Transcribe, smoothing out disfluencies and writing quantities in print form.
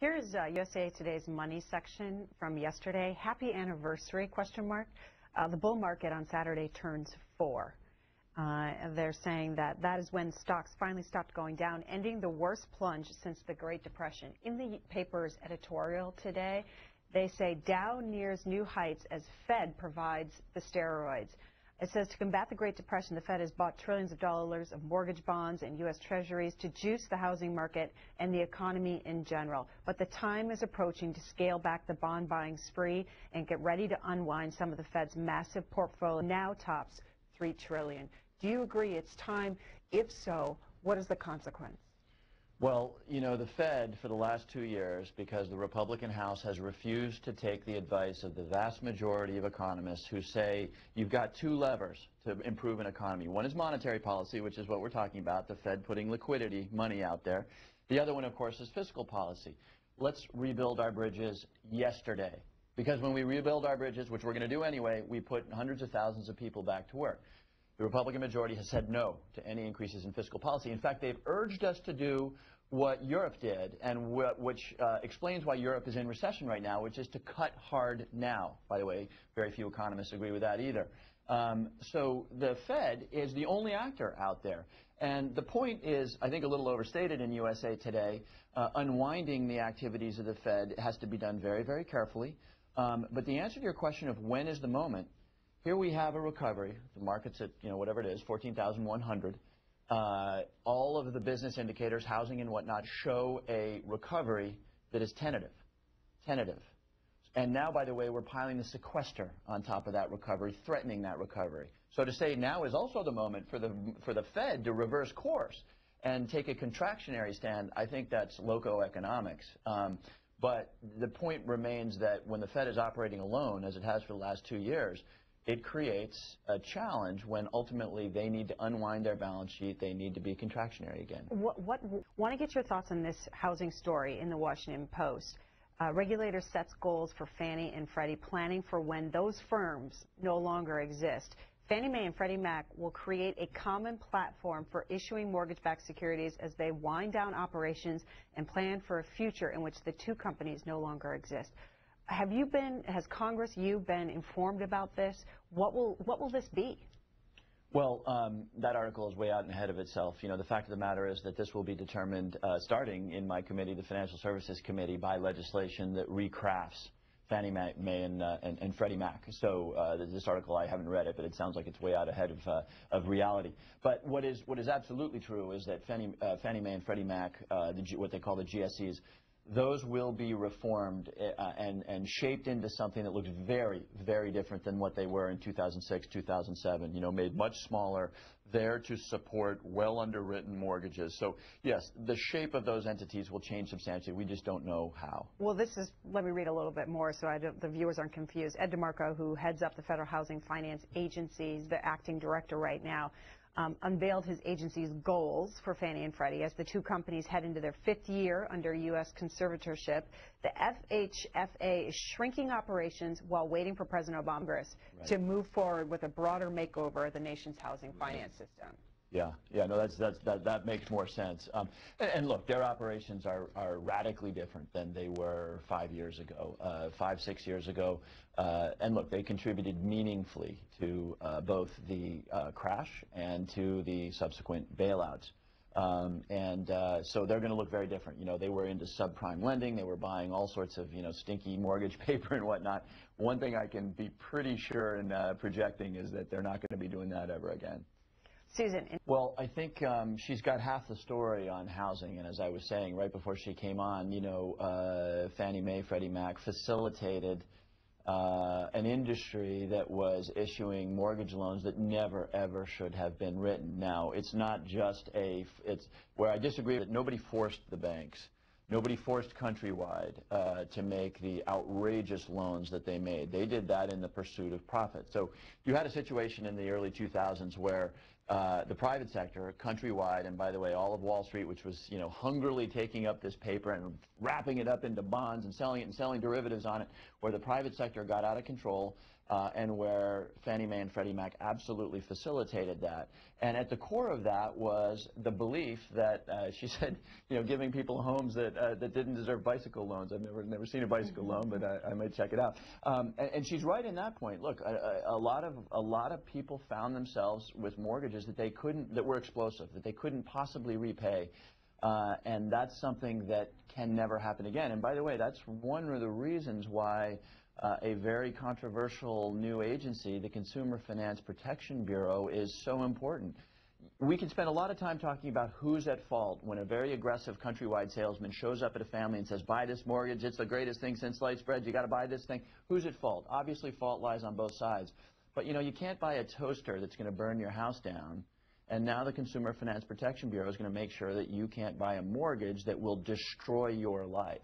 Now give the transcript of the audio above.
Here's USA Today's money section from yesterday. Happy anniversary, question mark. The bull market on Saturday turns 4. They're saying that that is when stocks finally stopped going down, ending the worst plunge since the Great Depression. In the paper's editorial today, they say Dow nears new heights as Fed provides the steroids. It says to combat the Great Depression, the Fed has bought trillions of dollars of mortgage bonds and U.S. Treasuries to juice the housing market and the economy in general. But the time is approaching to scale back the bond buying spree and get ready to unwind some of the Fed's massive portfolio, now tops $3 trillion. Do you agree it's time? If so, what is the consequence? Well, you know, the Fed for the last 2 years, because the Republican House has refused to take the advice of the vast majority of economists who say you've got 2 levers to improve an economy. One is monetary policy, which is what we're talking about, the Fed putting liquidity, money out there. The other one, of course, is fiscal policy. Let's rebuild our bridges yesterday. Because when we rebuild our bridges, which we're going to do anyway, we put hundreds of thousands of people back to work. The Republican majority has said no to any increases in fiscal policy. In fact, they've urged us to do what Europe did, and which explains why Europe is in recession right now, which is to cut hard now. By the way, very few economists agree with that either. So the Fed is the only actor out there. And the point is, I think, a little overstated in USA Today. Unwinding the activities of the Fed has to be done very, very carefully. But the answer to your question of when is the moment, here we have a recovery. The market's at, whatever it is, 14,100. All of the business indicators, housing and whatnot, show a recovery that is tentative. And now, by the way, we're piling the sequester on top of that recovery, threatening that recovery. So to say now is also the moment for the Fed to reverse course and take a contractionary stand, I think that's loco economics. But the point remains that when the Fed is operating alone, as it has for the last 2 years, it creates a challenge when ultimately they need to unwind their balance sheet. They need to be contractionary again. Want to get your thoughts on this housing story in the Washington Post. Regulator sets goals for Fannie and Freddie, planning for when those firms no longer exist. Fannie Mae and Freddie Mac will create a common platform for issuing mortgage-backed securities as they wind down operations and plan for a future in which the 2 companies no longer exist. Has Congress, been informed about this? What will this be? Well, that article is way out and ahead of itself. The fact of the matter is that this will be determined starting in my committee, the Financial Services Committee, by legislation that recrafts Fannie Mae and Freddie Mac. So this article, I haven't read it, but it sounds like it's way out ahead of reality. But what is absolutely true is that Fannie Mae and Freddie Mac, what they call the GSEs, those will be reformed and shaped into something that looks very, very different than what they were in 2006, 2007, made much smaller, there to support well underwritten mortgages. So, yes, the shape of those entities will change substantially. We just don't know how. Well, let me read a little bit more so the viewers aren't confused. Ed DeMarco, who heads up the Federal Housing Finance Agency, the acting director right now, unveiled his agency's goals for Fannie and Freddie as the 2 companies head into their 5th year under U.S. conservatorship. The FHFA is shrinking operations while waiting for President Obama to move forward with a broader makeover of the nation's housing finance system. Yeah, no, that makes more sense. And look, their operations are radically different than they were 5 years ago, 6 years ago. And look, they contributed meaningfully to both the crash and to the subsequent bailouts. So they're going to look very different. They were into subprime lending. They were buying all sorts of, stinky mortgage paper and whatnot. One thing I can be pretty sure in projecting is that they're not going to be doing that ever again. Susan. Well, I think she's got half the story on housing. And as I was saying right before she came on, Fannie Mae, Freddie Mac facilitated an industry that was issuing mortgage loans that never, ever should have been written. Now, it's not just it's where I disagree that nobody forced the banks. Nobody forced Countrywide to make the outrageous loans that they made. They did that in the pursuit of profit. So you had a situation in the early 2000s where the private sector, Countrywide, and by the way, all of Wall Street, which was, hungrily taking up this paper and wrapping it up into bonds and selling derivatives on it, where the private sector got out of control and where Fannie Mae and Freddie Mac absolutely facilitated that. And at the core of that was the belief that she said, giving people homes that didn't deserve bicycle loans. I've never seen a bicycle loan, but I might check it out. And she's right in that point. Look, a lot of people found themselves with mortgages that were explosive, that they couldn't possibly repay. And that's something that can never happen again. And by the way, that's one of the reasons why a very controversial new agency, the Consumer Finance Protection Bureau, is so important. We can spend a lot of time talking about who's at fault when a very aggressive countrywide salesman shows up at a family and says, buy this mortgage, it's the greatest thing since sliced bread, you got to buy this thing. Who's at fault? Obviously, fault lies on both sides. But you can't buy a toaster that's going to burn your house down. And now the Consumer Finance Protection Bureau is going to make sure that you can't buy a mortgage that will destroy your life.